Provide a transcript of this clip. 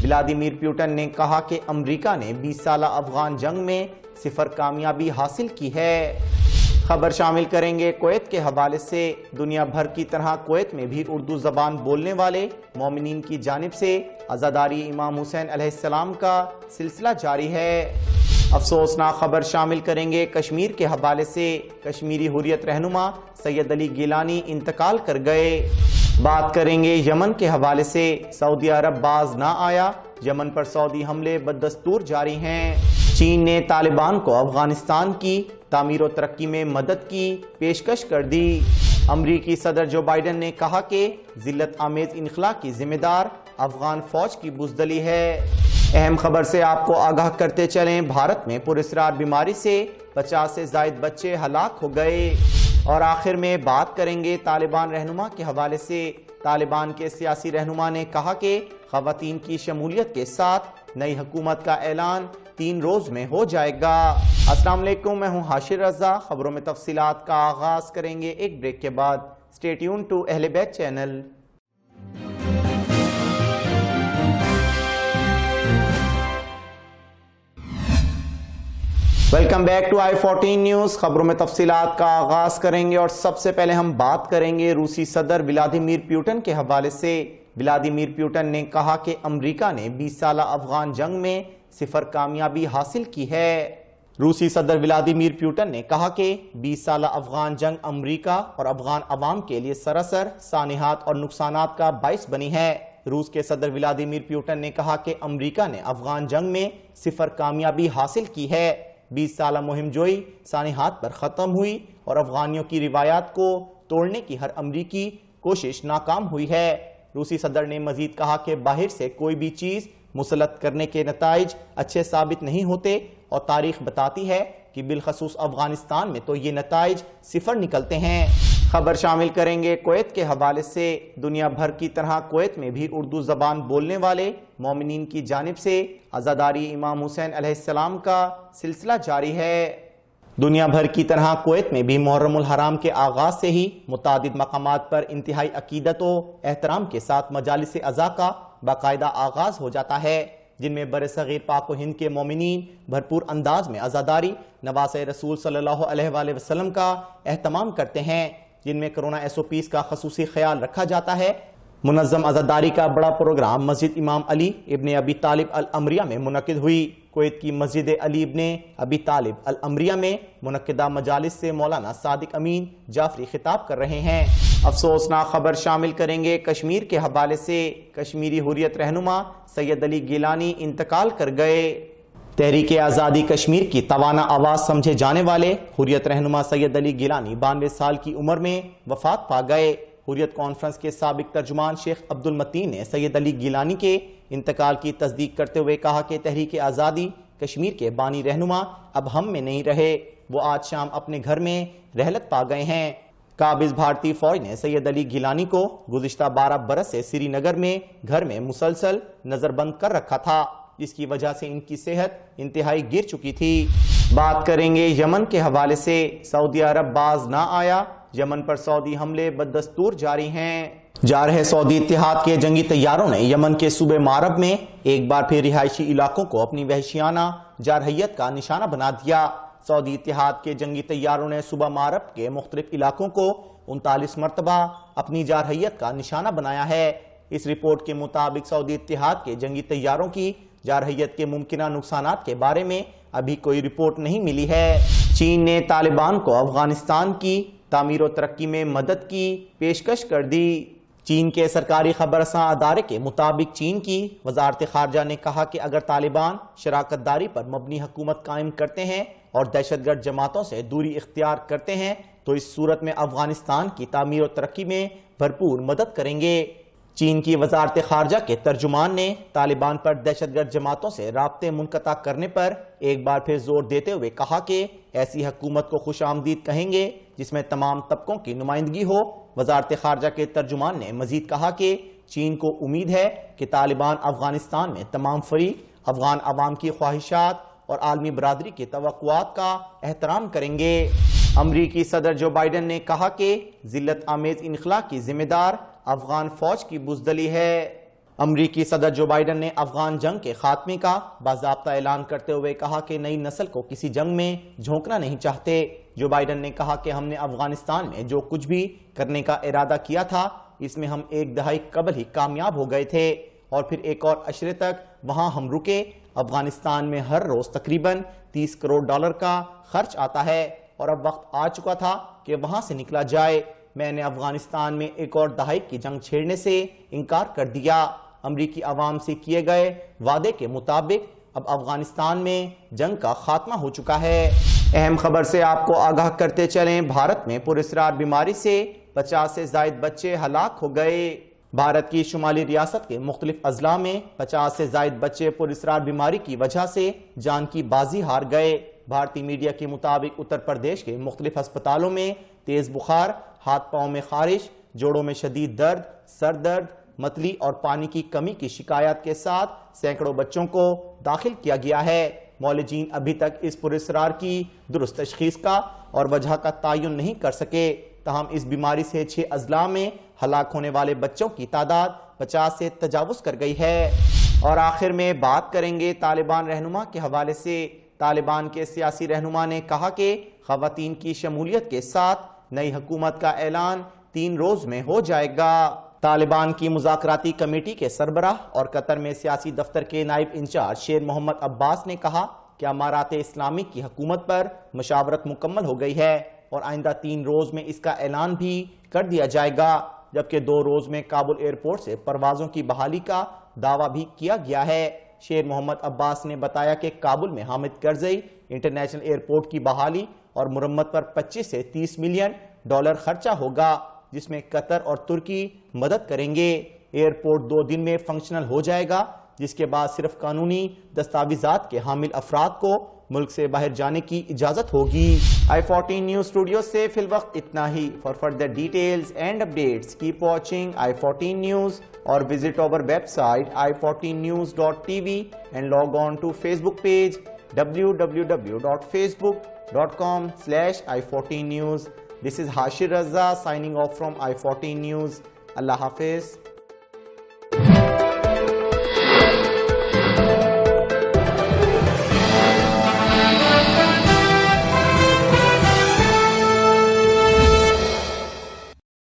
Vladimir Putin نے کہا کہ امریکہ نے 20 سالہ افغان جنگ میں 0 کامیابی حاصل کی ہے۔ خبر شامل کریں گے کویت کے حوالے سے۔ دنیا بھر کی طرح کویت میں بھی اردو زبان بولنے والے مومنین کی جانب سے عزاداری امام حسین علیہ السلام کا سلسلہ جاری ہے۔ افسوسناک خبر شامل کریں گے کشمیر کے حوالے سے۔ کشمیری حریت رہنما سید علی گیلانی انتقال کر گئے۔ بات کریں گے یمن کے حوالے سے۔ سعودی عرب باز نہ آیا، یمن پر سعودی حملے بدستور جاری ہیں۔ چین نے طالبان کو افغانستان کی تعمیر و ترقی میں مدد کی پیشکش کر دی۔ امریکی صدر جو بائیڈن نے کہا کہ ذلت آمیز انخلا کی ذمہ دار افغان فوج کی بزدلی ہے۔ اہم خبر سے آپ کو آگاہ کرتے چلیں، بھارت میں پراسرار بیماری سے 50 سے زائد بچے ہلاک ہو گئے۔ اور آخر میں بات کریں گے طالبان رہنما کے حوالے سے۔ طالبان کے سیاسی رہنما نے کہا کہ خواتین کی شمولیت کے ساتھ نئی حکومت کا اعلان 3 روز میں ہو جائے گا۔ السلام علیکم، میں ہوں حاشر رضا۔ خبروں میں تفصیلات کا آغاز کریں گے ایک بریک کے بعد۔ Stay tune to Ahl Bait channel. Welcome back to i14 news. خبروں میں تفصیلات کا آغاز کریں گے اور سب سے پہلے ہم بات کریں گے روسی صدر ولادیمیر پیوٹن کے حوالے سے۔ ولادیمیر پیوٹن نے کہا کہ امریکہ نے 20 سالہ افغان جنگ میں 0 کامیابی حاصل کی ہے۔ روسی صدر ولادیمیر پیوٹن نے کہا کہ 20 سالہ افغان جنگ امریکہ اور افغان عوام کے لیے سراسر سانحات اور نقصانات کا باعث بنی ہے۔ روس کے صدر ولادیمیر پیوٹن نے کہا کہ امریکہ نے افغان جنگ میں 0 کامیابی حاصل کی ہے۔ 20 سالہ مہم جوئی سانحات پر ختم ہوئی اور افغانیوں کی روایات کو توڑنے کی ہر امریکی کوشش ناکام ہوئی ہے۔ روسی صدر نے مزید کہا کہ باہر سے کوئی بھی چیز مسلط کرنے کے نتائج اچھے ثابت نہیں ہوتے اور تاریخ بتاتی ہے کہ بالخصوص افغانستان میں تو یہ نتائج 0 نکلتے ہیں۔ خبر شامل کریں گے کویت کے حوالے سے۔ دنیا بھر کی طرح کویت میں بھی اردو زبان بولنے والے مومنین کی جانب سے عزاداری امام حسین علیہ السلام کا سلسلہ جاری ہے۔ دنیا بھر کی طرح کویت میں بھی محرم الحرام کے آغاز سے ہی متعدد مقامات پر انتہائی عقیدت و احترام کے ساتھ مجالس عزا کا باقاعدہ آغاز ہو جاتا ہے، جن میں برصغیر پاک و ہند کے مومنین بھرپور انداز میں عزاداری نواسہ رسول صلی اللہ علیہ وآلہ وسلم کا اہتمام کرتے ہیں، جن میں کرونا SOPs کا خصوصی خیال رکھا جاتا ہے۔ منظم عزاداری کا بڑا پروگرام مسجد امام علی ابن ابی طالب العمریہ میں منعقد ہوئی۔ کویت کی مسجد علی ابن ابی طالب العمریہ میں منعقدہ مجالس سے مولانا صادق امین جعفری خطاب کر رہے ہیں۔ افسوسناک خبر شامل کریں گے کشمیر کے حوالے سے۔ کشمیری حریت رہنما سید علی گیلانی انتقال کر گئے۔ تحریک آزادی کشمیر کی توانا آواز سمجھے جانے والے حریت رہنما سید علی گیلانی 92 سال کی عمر میں وفات پا گئے۔ حریت کانفرنس کے سابق ترجمان شیخ عبد المتین نے سید علی گیلانی کے انتقال کی تصدیق کرتے ہوئے کہا کہ تحریک آزادی کشمیر کے بانی رہنما اب ہم میں نہیں رہے، وہ آج شام اپنے گھر میں رحلت پا گئے ہیں۔ قابض بھارتی فوج نے سید علی گیلانی کو گزشتہ 12 برس سے سری نگر میں گھر میں مسلسل نظر بند کر رکھا تھا، جس کی وجہ سے ان کی صحت انتہائی گر چکی تھی۔ بات کریں گے یمن کے حوالے سے۔ سعودی عرب باز نہ آیا، یمن پر سعودی حملے بدستور جاری ہیں۔ جا رہے سعودی اتحاد کے جنگی طیاروں نے یمن کے صوبے مارب میں ایک بار پھر رہائشی علاقوں کو اپنی وحشیانہ جارحیت کا نشانہ بنا دیا۔ سعودی اتحاد کے جنگی طیاروں نے صوبہ مارب کے مختلف علاقوں کو 39 مرتبہ اپنی جارحیت کا نشانہ بنایا ہے۔ اس رپورٹ کے مطابق سعودی اتحاد کے جنگی طیاروں کی جارحیت کے ممکنہ نقصانات کے بارے میں ابھی کوئی رپورٹ نہیں ملی ہے۔ چین نے طالبان کو افغانستان کی تعمیر و ترقی میں مدد کی پیشکش کر دی۔ چین کے سرکاری خبررساں ادارے کے مطابق چین کی وزارت خارجہ نے کہا کہ اگر طالبان شراکت داری پر مبنی حکومت قائم کرتے ہیں اور دہشت گرد جماعتوں سے دوری اختیار کرتے ہیں تو اس صورت میں افغانستان کی تعمیر و ترقی میں بھرپور مدد کریں گے۔ چین کی وزارت خارجہ کے ترجمان نے طالبان پر دہشت گرد جماعتوں سے رابطے منقطع کرنے پر ایک بار پھر زور دیتے ہوئے کہا کہ ایسی حکومت کو خوش آمدید کہیں گے جس میں تمام طبقوں کی نمائندگی ہو۔ وزارت خارجہ کے ترجمان نے مزید کہا کہ چین کو امید ہے کہ طالبان افغانستان میں تمام فریق افغان عوام کی خواہشات اور عالمی برادری کی توقعات کا احترام کریں گے۔ امریکی صدر جو بائیڈن نے کہا کہ ذلت آمیز انخلا کی ذمہ دار افغان فوج کی بزدلی ہے۔ امریکی صدر جو بائیڈن نے افغان جنگ کے خاتمے کا باضابطہ اعلان کرتے ہوئے کہا کہ نئی نسل کو کسی جنگ میں جھونکنا نہیں چاہتے۔ جو بائیڈن نے کہا کہ ہم نے افغانستان میں جو کچھ بھی کرنے کا ارادہ کیا تھا اس میں ہم ایک دہائی قبل ہی کامیاب ہو گئے تھے اور پھر ایک اور عشرے تک وہاں ہم رکے۔ افغانستان میں ہر روز تقریباً $30 کروڑ کا خرچ آتا ہے اور اب وقت آ چکا تھا کہ وہاں سے نکلا جائے۔ میں نے افغانستان میں ایک اور دہائی کی جنگ چھیڑنے سے انکار کر دیا۔ امریکی عوام سے کیے گئے وعدے کے مطابق اب افغانستان میں جنگ کا خاتمہ ہو چکا ہے۔ اہم خبر سے آپ کو آگاہ کرتے چلیں، بھارت میں پراسرار بیماری سے 50 سے زائد بچے ہلاک ہو گئے۔ بھارت کی شمالی ریاست کے مختلف اضلاع میں 50 سے زائد بچے پراسرار بیماری کی وجہ سے جان کی بازی ہار گئے۔ بھارتی میڈیا کے مطابق اتر پردیش کے مختلف ہسپتالوں میں تیز بخار، ہاتھ پاؤں میں خارش، جوڑوں میں شدید درد، سر درد، متلی اور پانی کی کمی کی شکایات کے ساتھ سینکڑوں بچوں کو داخل کیا گیا ہے۔ معالجین ابھی تک اس پراسرار کی درست تشخیص کا اور وجہ کا تعین نہیں کر سکے، تاہم اس بیماری سے 6 اضلاع میں ہلاک ہونے والے بچوں کی تعداد 50 سے تجاوز کر گئی ہے۔ اور آخر میں بات کریں گے طالبان رہنما کے حوالے سے۔ طالبان کے سیاسی رہنما نے کہا کہ خواتین کی شمولیت کے ساتھ نئی حکومت کا اعلان 3 روز میں ہو جائے گا۔ طالبان کی مذاکراتی کمیٹی کے سربراہ اور قطر میں سیاسی دفتر کے نائب انچارج شیر محمد عباس نے کہا کہ امارات اسلامی کی حکومت پر مشاورت مکمل ہو گئی ہے اور آئندہ 3 روز میں اس کا اعلان بھی کر دیا جائے گا، جبکہ 2 روز میں کابل ایئرپورٹ سے پروازوں کی بحالی کا دعویٰ بھی کیا گیا ہے۔ شیر محمد عباس نے بتایا کہ کابل میں حامد کرزئی انٹرنیشنل ایئرپورٹ کی بحالی اور مرمت پر 25 سے 30 ملین ڈالر خرچہ ہوگا، جس میں قطر اور ترکی مدد کریں گے۔ ایئرپورٹ 2 دن میں فنکشنل ہو جائے گا، جس کے بعد صرف قانونی دستاویزات کے حامل افراد کو ملک سے باہر جانے کی اجازت ہوگی۔ i14 نیوز اسٹوڈیو سے فی الوقت اتنا ہی۔ For further details and updates keep watching i14 news اور visit our website i14news.tv and log on to Facebook page www.facebook.com/i14news۔ This is Hashir Raza signing off from i14 News. Allah Hafiz.